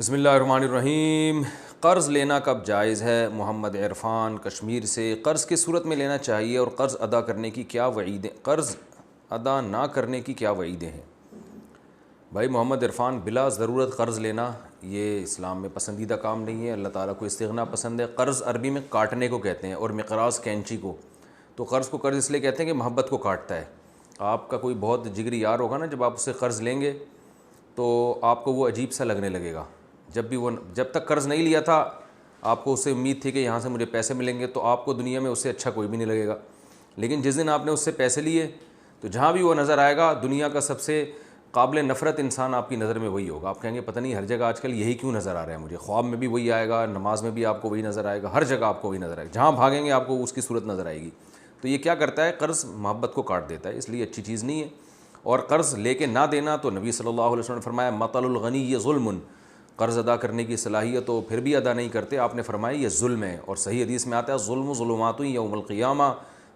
بسم اللہ الرحمن الرحیم۔ قرض لینا کب جائز ہے؟ محمد عرفان کشمیر سے۔ قرض کس صورت میں لینا چاہیے اور قرض ادا کرنے کی کیا وعیدیں، قرض ادا نہ کرنے کی کیا وعیدیں ہیں؟ بھائی محمد عرفان، بلا ضرورت قرض لینا یہ اسلام میں پسندیدہ کام نہیں ہے۔ اللہ تعالیٰ کو استغنا پسند ہے۔ قرض عربی میں کاٹنے کو کہتے ہیں اور مقراض کینچی کو۔ تو قرض کو قرض اس لیے کہتے ہیں کہ محبت کو کاٹتا ہے۔ آپ کا کوئی بہت جگری یار ہوگا نا، جب آپ اس سے قرض لیں گے تو آپ کو وہ عجیب سا لگنے لگے گا۔ جب تک قرض نہیں لیا تھا آپ کو اس سے امید تھی کہ یہاں سے مجھے پیسے ملیں گے، تو آپ کو دنیا میں اس سے اچھا کوئی بھی نہیں لگے گا۔ لیکن جس دن آپ نے اس سے پیسے لیے تو جہاں بھی وہ نظر آئے گا، دنیا کا سب سے قابل نفرت انسان آپ کی نظر میں وہی ہوگا۔ آپ کہیں گے پتہ نہیں ہر جگہ آج کل یہی کیوں نظر آ رہا ہے مجھے، خواب میں بھی وہی آئے گا، نماز میں بھی آپ کو وہی نظر آئے گا، ہر جگہ آپ کو وہی نظر آئے گا، جہاں بھاگیں گے آپ کو اس کی صورت نظر آئے گی۔ تو یہ کیا کرتا ہے؟ قرض محبت کو کاٹ دیتا ہے، اس لیے اچھی چیز نہیں ہے۔ اور قرض لے کے نہ دینا تو نبی صلی اللہ علیہ وسلم نے فرمایا مطل الغنی یہ ظلم، قرض ادا کرنے کی صلاحیت ہو پھر بھی ادا نہیں کرتے، آپ نے فرمایا یہ ظلم ہے۔ اور صحیح حدیث میں آتا ہے ظلم ظلمات یوم القیامہ،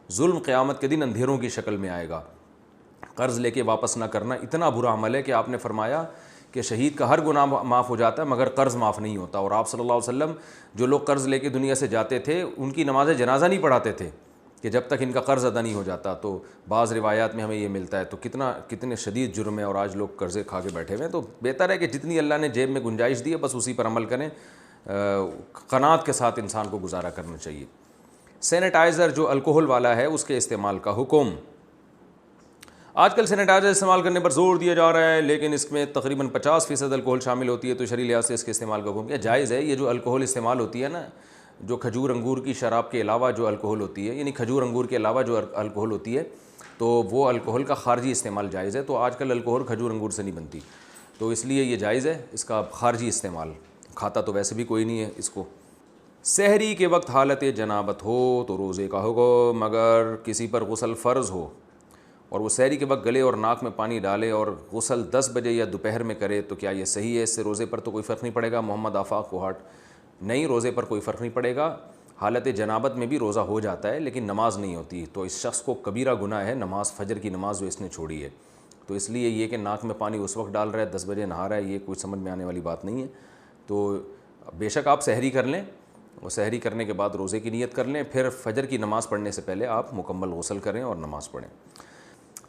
ظلم قیامت کے دن اندھیروں کی شکل میں آئے گا۔ قرض لے کے واپس نہ کرنا اتنا برا عمل ہے کہ آپ نے فرمایا کہ شہید کا ہر گناہ معاف ہو جاتا ہے مگر قرض معاف نہیں ہوتا۔ اور آپ صلی اللہ علیہ وسلم جو لوگ قرض لے کے دنیا سے جاتے تھے ان کی نماز جنازہ نہیں پڑھاتے تھے کہ جب تک ان کا قرض ادا نہیں ہو جاتا۔ تو بعض روایات میں ہمیں یہ ملتا ہے۔ تو کتنے شدید جرم ہے، اور آج لوگ قرضے کھا کے بیٹھے ہوئے ہیں۔ تو بہتر ہے کہ جتنی اللہ نے جیب میں گنجائش دی ہے بس اسی پر عمل کریں، قناعت کے ساتھ انسان کو گزارا کرنا چاہیے۔ سینیٹائزر جو الکوہل والا ہے اس کے استعمال کا حکم۔ آج کل سینیٹائزر استعمال کرنے پر زور دیا جا رہا ہے، لیکن اس میں تقریباً 50% الکوہل شامل ہوتی ہے، تو شرعی لحاظ سے اس کے استعمال کا حکم کیا جائز ہے؟ یہ جو الکوہل استعمال ہوتی ہے نا، جو کھجور انگور کی شراب کے علاوہ جو الکوہل ہوتی ہے، یعنی کھجور انگور کے علاوہ جو الکوہل ہوتی ہے، تو وہ الکوہل کا خارجی استعمال جائز ہے۔ تو آج کل الکوہل کھجور انگور سے نہیں بنتی، تو اس لیے یہ جائز ہے اس کا خارجی استعمال، کھاتا تو ویسے بھی کوئی نہیں ہے اس کو۔ سحری کے وقت حالت جنابت ہو تو روزے کا حکم، اگر کسی پر غسل فرض ہو اور وہ سحری کے وقت گلے اور ناک میں پانی ڈالے اور غسل 10 بجے یا دوپہر میں کرے تو کیا یہ صحیح ہے؟ اس سے روزے پر تو کوئی فرق نہیں پڑے گا؟ محمد آفاق کوہاٹ۔ نہیں، روزے پر کوئی فرق نہیں پڑے گا۔ حالت جنابت میں بھی روزہ ہو جاتا ہے لیکن نماز نہیں ہوتی، تو اس شخص کو کبیرہ گناہ ہے نماز، فجر کی نماز جو اس نے چھوڑی ہے۔ تو اس لیے یہ کہ ناک میں پانی اس وقت ڈال رہا ہے، 10 بجے نہا رہا ہے، یہ کوئی سمجھ میں آنے والی بات نہیں ہے۔ تو بے شک آپ سحری کر لیں، اور سحری کرنے کے بعد روزے کی نیت کر لیں، پھر فجر کی نماز پڑھنے سے پہلے آپ مکمل غسل کریں اور نماز پڑھیں۔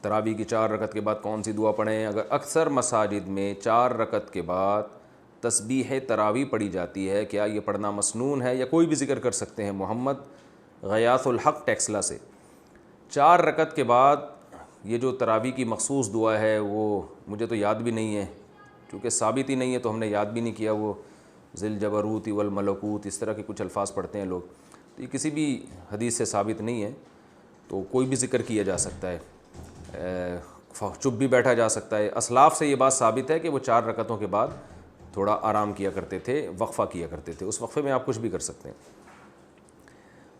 تراویح کی 4 رکعت کے بعد کون سی دعا پڑھیں؟ اگر اکثر مساجد میں 4 رکعت کے بعد تسبیح تراویح پڑھی جاتی ہے، کیا یہ پڑھنا مسنون ہے یا کوئی بھی ذکر کر سکتے ہیں؟ محمد غیاث الحق ٹیکسلا سے۔ 4 رکعت کے بعد یہ جو تراویح کی مخصوص دعا ہے وہ مجھے تو یاد بھی نہیں ہے، کیونکہ ثابت ہی نہیں ہے تو ہم نے یاد بھی نہیں کیا۔ وہ ذل جبروت والملکوت اس طرح کے کچھ الفاظ پڑھتے ہیں لوگ، تو یہ کسی بھی حدیث سے ثابت نہیں ہے۔ تو کوئی بھی ذکر کیا جا سکتا ہے، چپ بھی بیٹھا جا سکتا ہے۔ اسلاف سے یہ بات ثابت ہے کہ وہ 4 رکعتوں کے بعد تھوڑا آرام کیا کرتے تھے، وقفہ کیا کرتے تھے، اس وقفے میں آپ کچھ بھی کر سکتے ہیں۔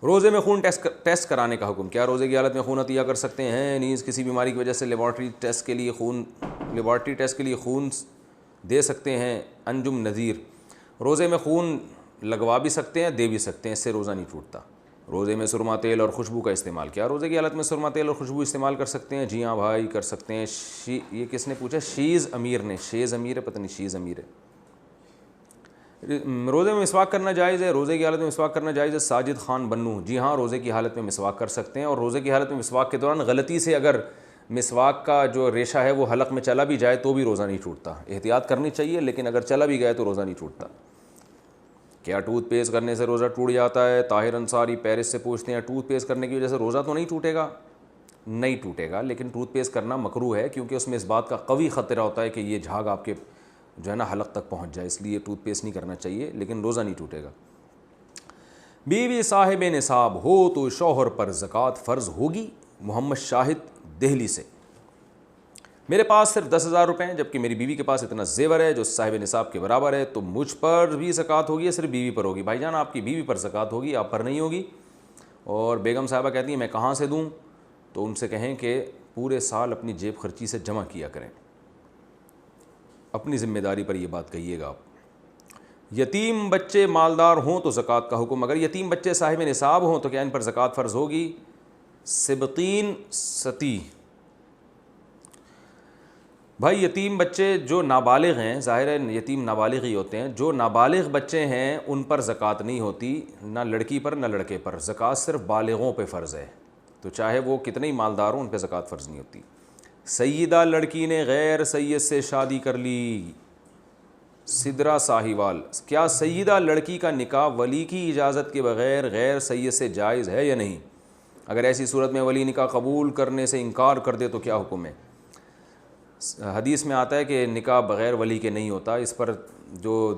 روزے میں خون ٹیسٹ کرانے کا حکم، کیا روزے کی حالت میں خون عطیہ کر سکتے ہیں؟ نیز کسی بیماری کی وجہ سے لیبارٹری ٹیسٹ کے لیے خون دے سکتے ہیں؟ انجم نذیر۔ روزے میں خون لگوا بھی سکتے ہیں، دے بھی سکتے ہیں، اس سے روزہ نہیں ٹوٹتا۔ روزے میں سرما تیل اور خوشبو کا استعمال، کیا روزے کی حالت میں سرما تیل اور خوشبو استعمال کر سکتے ہیں؟ جی ہاں بھائی کر سکتے ہیں۔ یہ کس نے پوچھا؟ شیز امیر نے، شیز امیر ہے، پتہ نہیں شیز امیر ہے۔ روزے میں مسواک کرنا جائز ہے؟ روزے کی حالت میں مسواک کرنا جائز ہے؟ ساجد خان بنو، جی ہاں روزے کی حالت میں مسواک کر سکتے ہیں، اور روزے کی حالت میں مسواک کے دوران غلطی سے اگر مسواک کا جو ریشہ ہے وہ حلق میں چلا بھی جائے تو بھی روزہ نہیں ٹوٹتا۔ احتیاط کرنی چاہیے، لیکن اگر چلا بھی گیا تو روزہ نہیں ٹوٹتا۔ کیا ٹوتھ پیسٹ کرنے سے روزہ ٹوٹ جاتا ہے؟ طاہر انصاری پیرس سے پوچھتے ہیں ٹوتھ پیسٹ کرنے کی وجہ سے روزہ تو نہیں ٹوٹے گا؟ نہیں ٹوٹے گا، لیکن ٹوتھ پیسٹ کرنا مکروہ ہے کیونکہ اس میں اس بات کا قوی خطرہ ہوتا ہے کہ یہ جھاگ آپ کے جو ہے نا حلق تک پہنچ جائے، اس لیے ٹوتھ پیسٹ نہیں کرنا چاہیے، لیکن روزہ نہیں ٹوٹے گا۔ بیوی صاحب نصاب ہو تو شوہر پر زکوٰۃ فرض ہوگی؟ محمد شاہد دہلی سے۔ میرے پاس صرف 10,000 روپے ہیں جبکہ میری بیوی کے پاس اتنا زیور ہے جو صاحب نصاب کے برابر ہے، تو مجھ پر بھی زکوٰۃ ہوگی یا صرف بیوی پر ہوگی؟ بھائی جان آپ کی بیوی پر زکوٰۃ ہوگی، آپ پر نہیں ہوگی۔ اور بیگم صاحبہ کہتی ہیں میں کہاں سے دوں؟ تو ان سے کہیں کہ پورے سال اپنی جیب خرچی سے جمع کیا کریں، اپنی ذمہ داری پر یہ بات کہیے گا آپ۔ یتیم بچے مالدار ہوں تو زکوٰۃ کا حکم، اگر یتیم بچے صاحب نصاب ہوں تو کیا ان پر زکوٰۃ فرض ہوگی؟ سبطین ستی۔ بھائی یتیم بچے جو نابالغ ہیں، ظاہر ہے یتیم نابالغ ہی ہوتے ہیں، جو نابالغ بچے ہیں ان پر زکوٰۃ نہیں ہوتی، نہ لڑکی پر نہ لڑکے پر، زکوٰۃ صرف بالغوں پہ فرض ہے، تو چاہے وہ کتنے ہی مالدار ہوں ان پہ زکوٰۃ فرض نہیں ہوتی۔ سیدہ لڑکی نے غیر سید سے شادی کر لی، سدرا ساہیوال، کیا سیدہ لڑکی کا نکاح ولی کی اجازت کے بغیر غیر سید سے جائز ہے یا نہیں؟ اگر ایسی صورت میں ولی نکاح قبول کرنے سے انکار کر دے تو کیا حکم ہے؟ حدیث میں آتا ہے کہ نکاح بغیر ولی کے نہیں ہوتا، اس پر جو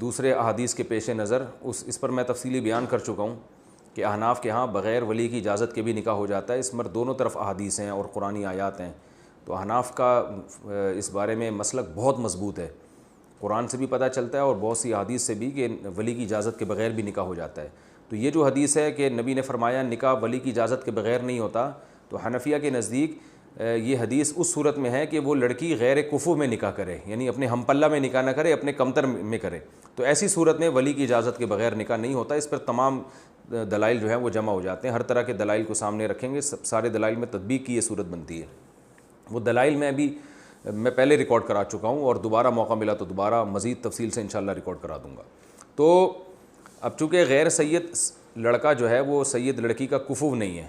دوسرے احادیث کے پیش نظر اس پر میں تفصیلی بیان کر چکا ہوں کہ احناف کے ہاں بغیر ولی کی اجازت کے بھی نکاح ہو جاتا ہے، اس پر دونوں طرف احادیث ہیں اور قرآنی آیات ہیں، تو احناف کا اس بارے میں مسلک بہت مضبوط ہے، قرآن سے بھی پتہ چلتا ہے اور بہت سی احادیث سے بھی کہ ولی کی اجازت کے بغیر بھی نکاح ہو جاتا ہے۔ تو یہ جو حدیث ہے کہ نبی نے فرمایا نکاح ولی کی اجازت کے بغیر نہیں ہوتا، تو حنفیہ کے نزدیک یہ حدیث اس صورت میں ہے کہ وہ لڑکی غیر کفو میں نکاح کرے، یعنی اپنے ہم پلہ میں نکاح نہ کرے، اپنے کمتر میں کرے، تو ایسی صورت میں ولی کی اجازت کے بغیر نکاح نہیں ہوتا۔ اس پر تمام دلائل جو ہیں وہ جمع ہو جاتے ہیں، ہر طرح کے دلائل کو سامنے رکھیں گے، سارے دلائل میں تطبیق کی یہ صورت بنتی ہے۔ وہ دلائل میں پہلے ریکارڈ کرا چکا ہوں اور دوبارہ موقع ملا تو دوبارہ مزید تفصیل سے انشاءاللہ ریکارڈ کرا دوں گا۔ تو اب چونکہ غیر سید لڑکا جو ہے وہ سید لڑکی کا کفو نہیں ہے،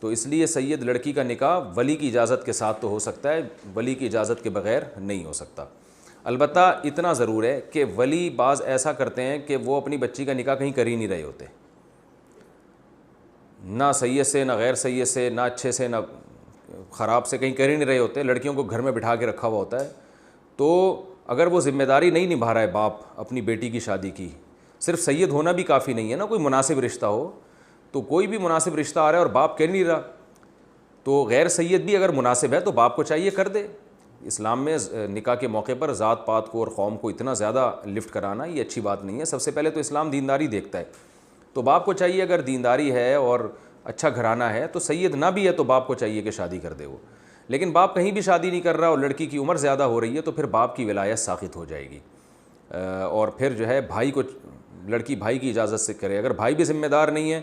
تو اس لیے سید لڑکی کا نکاح ولی کی اجازت کے ساتھ تو ہو سکتا ہے، ولی کی اجازت کے بغیر نہیں ہو سکتا۔ البتہ اتنا ضرور ہے کہ ولی بعض ایسا کرتے ہیں کہ وہ اپنی بچی کا نکاح کہیں کر ہی نہیں رہے ہوتے، نہ سید سے نہ غیر سید سے، نہ اچھے سے نہ خراب سے، کہیں کر ہی نہیں رہے ہوتے، لڑکیوں کو گھر میں بٹھا کے رکھا ہوا ہوتا ہے۔ تو اگر وہ ذمہ داری نہیں نبھا رہا ہے باپ اپنی بیٹی کی شادی کی، صرف سید ہونا بھی کافی نہیں ہے نا، کوئی مناسب رشتہ ہو، تو کوئی بھی مناسب رشتہ آ رہا ہے اور باپ کہہ نہیں رہا، تو غیر سید بھی اگر مناسب ہے تو باپ کو چاہیے کر دے۔ اسلام میں نکاح کے موقع پر ذات پات کو اور قوم کو اتنا زیادہ لفٹ کرانا یہ اچھی بات نہیں ہے۔ سب سے پہلے تو اسلام دینداری دیکھتا ہے، تو باپ کو چاہیے اگر دینداری ہے اور اچھا گھرانہ ہے تو سید نہ بھی ہے تو باپ کو چاہیے کہ شادی کر دے وہ۔ لیکن باپ کہیں بھی شادی نہیں کر رہا اور لڑکی کی عمر زیادہ ہو رہی ہے تو پھر باپ کی ولایت ساقط ہو جائے گی، اور پھر جو ہے بھائی کو، لڑکی بھائی کی اجازت سے کرے، اگر بھائی بھی ذمہ دار نہیں ہے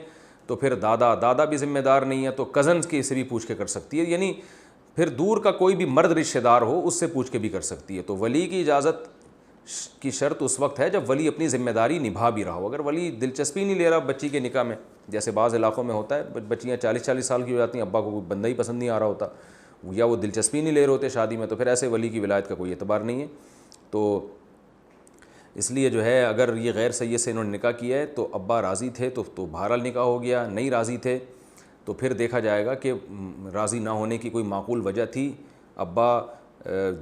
تو پھر دادا بھی ذمہ دار نہیں ہے تو کزنز کی سے بھی پوچھ کے کر سکتی ہے، یعنی پھر دور کا کوئی بھی مرد رشتہ دار ہو اس سے پوچھ کے بھی کر سکتی ہے۔ تو ولی کی اجازت کی شرط اس وقت ہے جب ولی اپنی ذمہ داری نبھا بھی رہا ہو۔ اگر ولی دلچسپی نہیں لے رہا بچی کے نکاح میں، جیسے بعض علاقوں میں ہوتا ہے بچیاں 40 سال کی ہو جاتی ہیں، ابا کو کوئی بندہ ہی پسند نہیں آ رہا ہوتا یا وہ دلچسپی نہیں لے رہے ہوتے شادی میں، تو پھر ایسے ولی کی ولایت کا کوئی اعتبار نہیں ہے۔ تو اس لیے جو ہے اگر یہ غیر سید سے انہوں نے نکاح کیا ہے تو ابا راضی تھے تو بہرحال نکاح ہو گیا، نہیں راضی تھے تو پھر دیکھا جائے گا کہ راضی نہ ہونے کی کوئی معقول وجہ تھی، ابا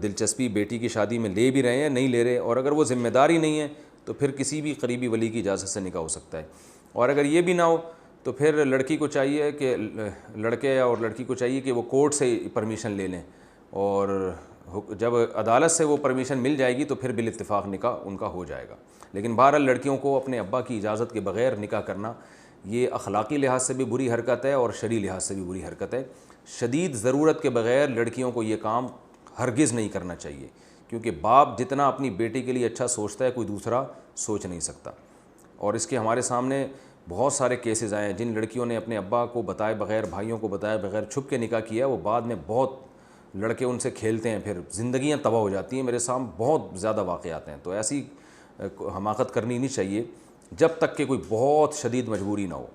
دلچسپی بیٹی کی شادی میں لے بھی رہے ہیں نہیں لے رہے، اور اگر وہ ذمہ داری نہیں ہے تو پھر کسی بھی قریبی ولی کی اجازت سے نکاح ہو سکتا ہے۔ اور اگر یہ بھی نہ ہو تو پھر لڑکی کو چاہیے کہ لڑکے اور لڑکی کو چاہیے کہ وہ کورٹ سے پرمیشن لے لیں، اور جب عدالت سے وہ پرمیشن مل جائے گی تو پھر بالاتفاق نکاح ان کا ہو جائے گا۔ لیکن بہرحال لڑکیوں کو اپنے ابا کی اجازت کے بغیر نکاح کرنا یہ اخلاقی لحاظ سے بھی بری حرکت ہے اور شرعی لحاظ سے بھی بری حرکت ہے۔ شدید ضرورت کے بغیر لڑکیوں کو یہ کام ہرگز نہیں کرنا چاہیے، کیونکہ باپ جتنا اپنی بیٹی کے لیے اچھا سوچتا ہے کوئی دوسرا سوچ نہیں سکتا۔ اور اس کے ہمارے سامنے بہت سارے کیسز آئے ہیں جن لڑکیوں نے اپنے ابا کو بتائے بغیر، بھائیوں کو بتائے بغیر چھپ کے نکاح کیا، وہ بعد میں بہت لڑکے ان سے کھیلتے ہیں، پھر زندگیاں تباہ ہو جاتی ہیں۔ میرے سامنے بہت زیادہ واقعات ہیں، تو ایسی حماقت کرنی نہیں چاہیے جب تک کہ کوئی بہت شدید مجبوری نہ ہو۔